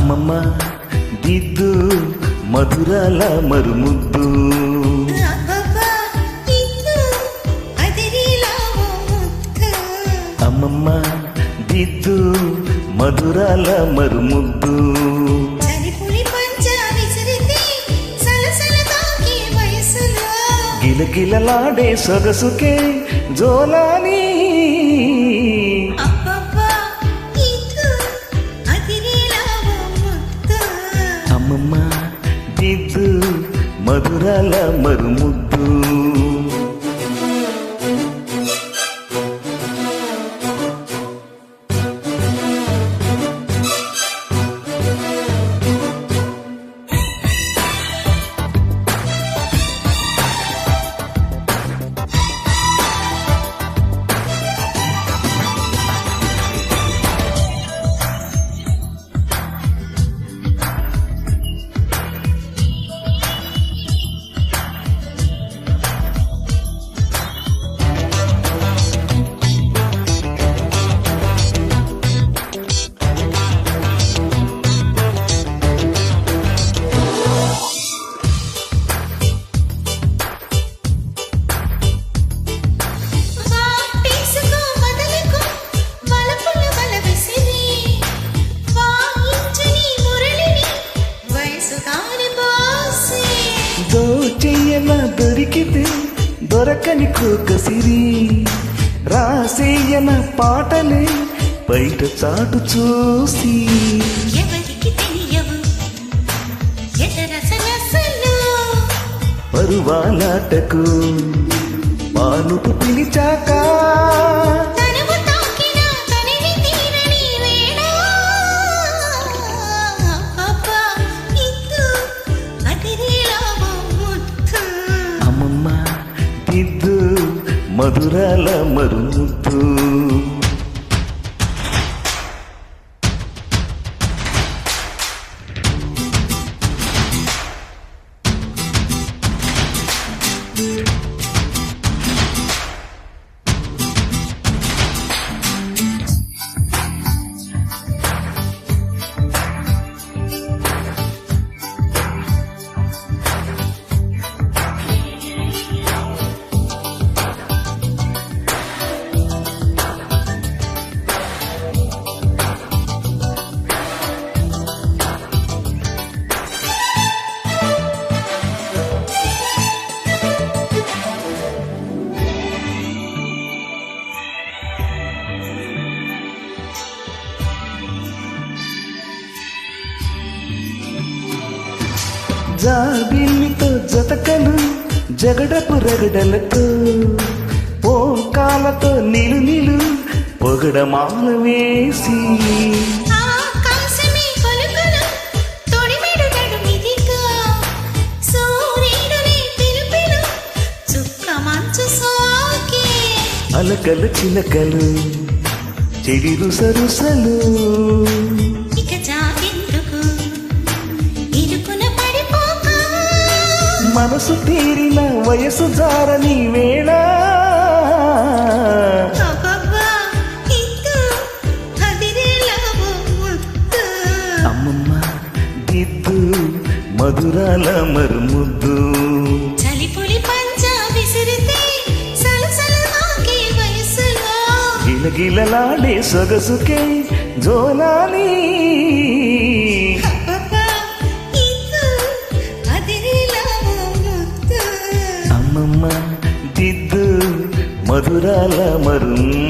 అమ్మమ్మ దిద్దు మధురాల మరుముద్దు అమ్మమ్మ దిద్దు మధురాల మరుముద్దు గిలగిలలాడే సొగసుకే జోలాని అమ్మమ్మ దిద్దు మధురాల మరుముద్దు దోచెయ్యన దొరికితే దొరకని కోకసిరి రాసేయన పాటలే బయట చాటు చూసి పరువాలాటకు పానుపు పిలిచాక దిద్దు మధురాల మరుముద్దు జాబిల్లితో జతకలు జగడపు రగడలతో పోకాలతో నిలు పొగడమాల వేసి అలకలు చిలకలు చెడిరు సరుసలు మనసు తీరిన వయసు జారని వేళ అమ్మమ్మ దిద్దు మధురాల మరుముద్దు గిలగిలలాడే సొగసుకే జోలాని అమ్మమ్మ దిద్దు మధురాల మరుముద్దు